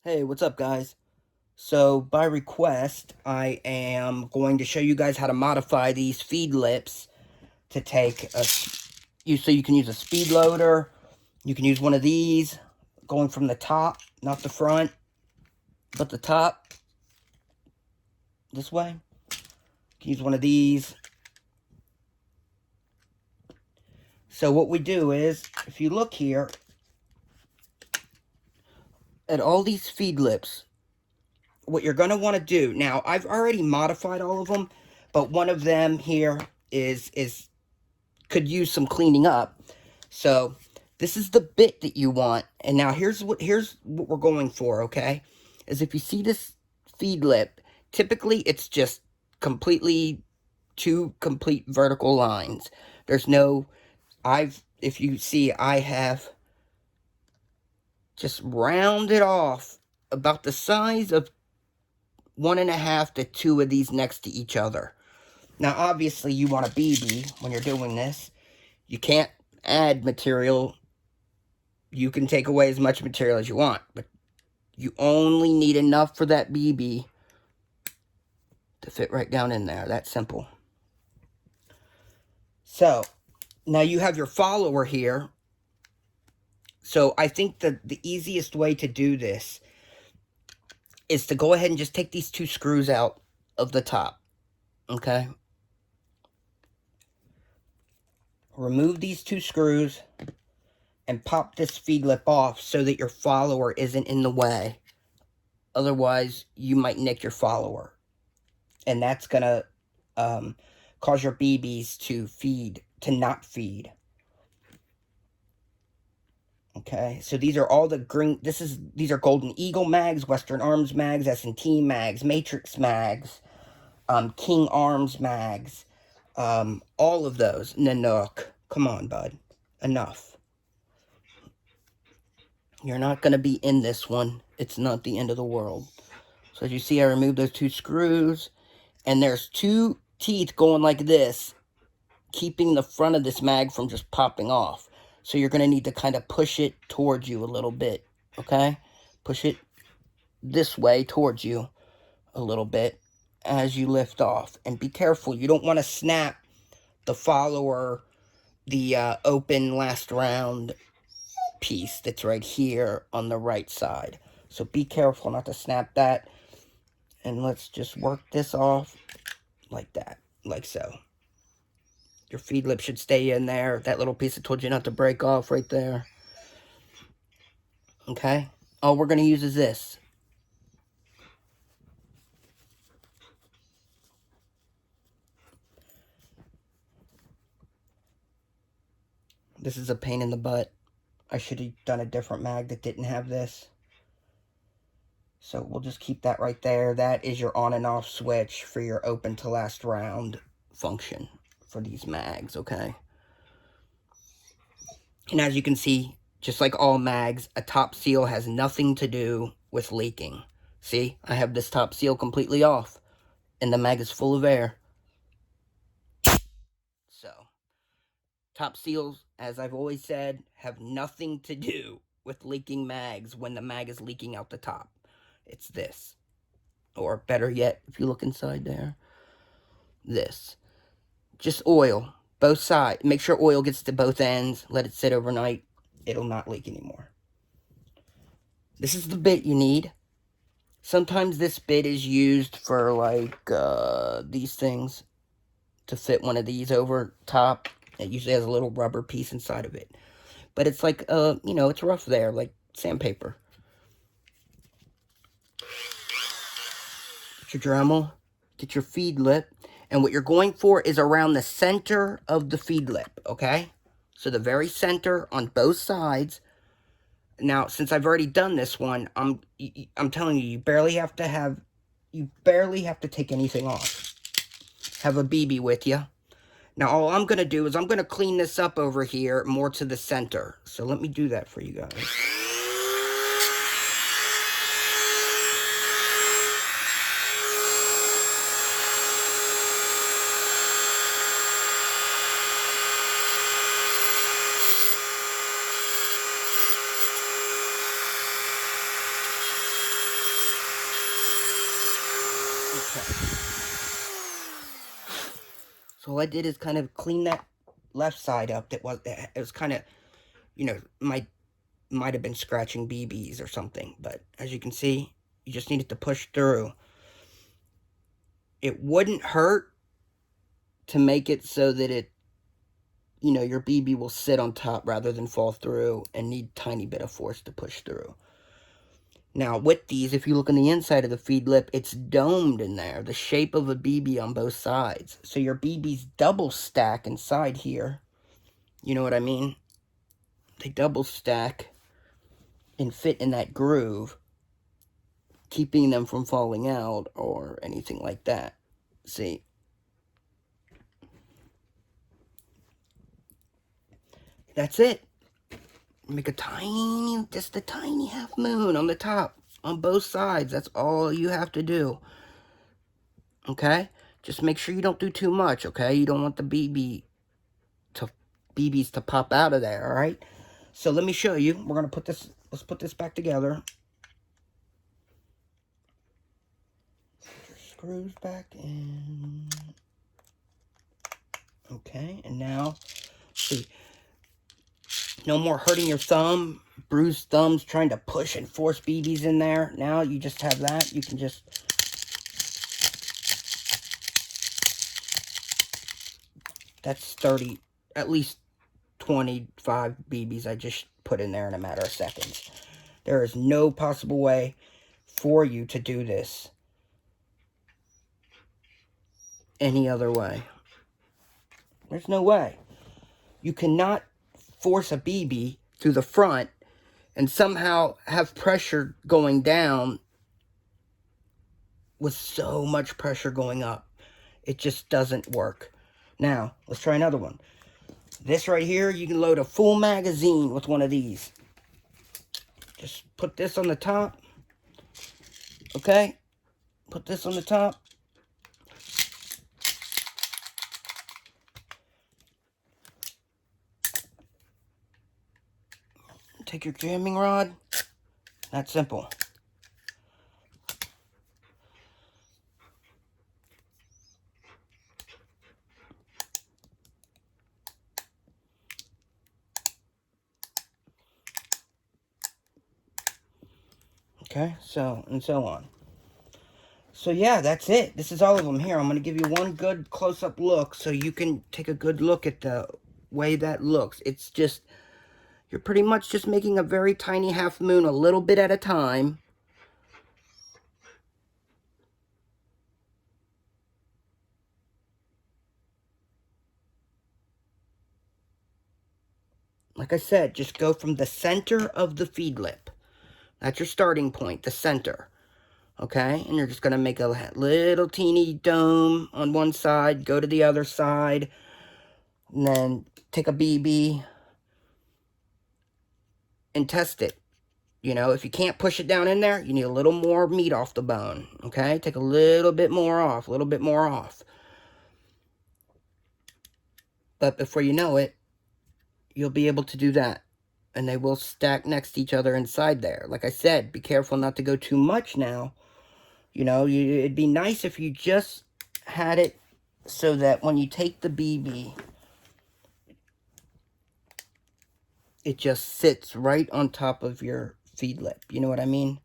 Hey, what's up, guys? So, by request, I am going to show you guys how to modify these FEEDLIPS to take so you can use a speed loader. You can use one of these going from the top, not the front, but the top this way. You can use one of these. So what we do is, if you look here at all these FEEDLIPS, what you're going to want to do, now I've already modified all of them, but one of them here could use some cleaning up. So this is the bit that you want. And now here's what we're going for, okay? Is if you see this FEEDLIP, typically it's just completely two complete vertical lines. There's no, if you see, I have just rounded off about the size of 1.5 to 2 of these next to each other. Now, obviously, you want a BB when you're doing this. You can't add material. You can take away as much material as you want, but you only need enough for that BB to fit right down in there. That's simple. So, now you have your follower here. So, I think that the easiest way to do this is to go ahead and just take these 2 screws out of the top, okay? Remove these 2 screws and pop this FEEDLIP off so that your follower isn't in the way. Otherwise, you might nick your follower. And that's going to cause your BBs to not feed. Okay, so these are all the green, these are Golden Eagle mags, Western Arms mags, S&T mags, Matrix mags, King Arms mags, all of those. Nanook, come on, bud, enough. You're not going to be in this one. It's not the end of the world. So as you see, I removed those 2 screws, and there's 2 teeth going like this, keeping the front of this mag from just popping off. So you're going to need to kind of push it towards you a little bit, okay? Push it this way towards you a little bit as you lift off. And be careful, you don't want to snap the follower, the open last round piece that's right here on the right side. So be careful not to snap that. And let's just work this off like that, like so. Your FEEDLIP should stay in there. That little piece I told you not to break off right there. Okay? All we're going to use is this. This is a pain in the butt. I should have done a different mag that didn't have this. So we'll just keep that right there. That is your on and off switch for your open to last round function for these mags, okay? And as you can see, just like all mags, a top seal has nothing to do with leaking. See, I have this top seal completely off, and the mag is full of air. So, top seals, as I've always said, have nothing to do with leaking mags when the mag is leaking out the top. It's this. Or better yet, if you look inside there, this. Just oil, both sides. Make sure oil gets to both ends. Let it sit overnight. It'll not leak anymore. This is the bit you need. Sometimes this bit is used for, like, these things. To fit one of these over top. It usually has a little rubber piece inside of it. But it's like, you know, it's rough there, like sandpaper. Get your Dremel. Get your FEEDLIP. And what you're going for is around the center of the FEEDLIP, okay? So the very center on both sides. Now, since I've already done this one, I'm telling you, you barely have to take anything off. Have a BB with you. Now, all I'm going to do is I'm going to clean this up over here more to the center. So let me do that for you guys. So all I did is kind of clean that left side up. It was kind of, you know, might have been scratching BBs or something. But as you can see, you just needed to push through. It wouldn't hurt to make it so that it, you know, your BB will sit on top rather than fall through and need a tiny bit of force to push through. Now, with these, if you look on the inside of the feed lip, it's domed in there, the shape of a BB on both sides. So your BBs double stack inside here. You know what I mean? They double stack and fit in that groove, keeping them from falling out or anything like that. See? That's it. Make a tiny, just a tiny half moon on the top, on both sides. That's all you have to do. Okay? Just make sure you don't do too much, okay? You don't want the BBs to pop out of there, alright? So let me show you. We're going to put this, let's put this back together. Put your screws back in. Okay, and now, see, no more hurting your thumb, bruised thumbs trying to push and force BBs in there. Now you just have that. You can just, that's 30, at least 25 BBs I just put in there in a matter of seconds. There is no possible way for you to do this any other way. There's no way. You cannot force a BB through the front and somehow have pressure going down with so much pressure going up. It just doesn't work. Now, let's try another one. This right here, you can load a full magazine with one of these. Just put this on the top. Okay? Put this on the top. Take your jamming rod. That's simple. Okay, so, and so on. So yeah, that's it. This is all of them here. I'm going to give you one good close-up look so you can take a good look at the way that looks. It's just, you're pretty much just making a very tiny half moon a little bit at a time. Like I said, just go from the center of the feed lip. That's your starting point, the center. Okay? And you're just going to make a little teeny dome on one side, go to the other side, and then take a BB and test it. You know, if you can't push it down in there, you need a little more meat off the bone. Okay? Take a little bit more off, a little bit more off. But before you know it, you'll be able to do that. And they will stack next to each other inside there. Like I said, be careful not to go too much now. You know, it'd be nice if you just had it so that when you take the BB, it just sits right on top of your feed lip. You know what I mean?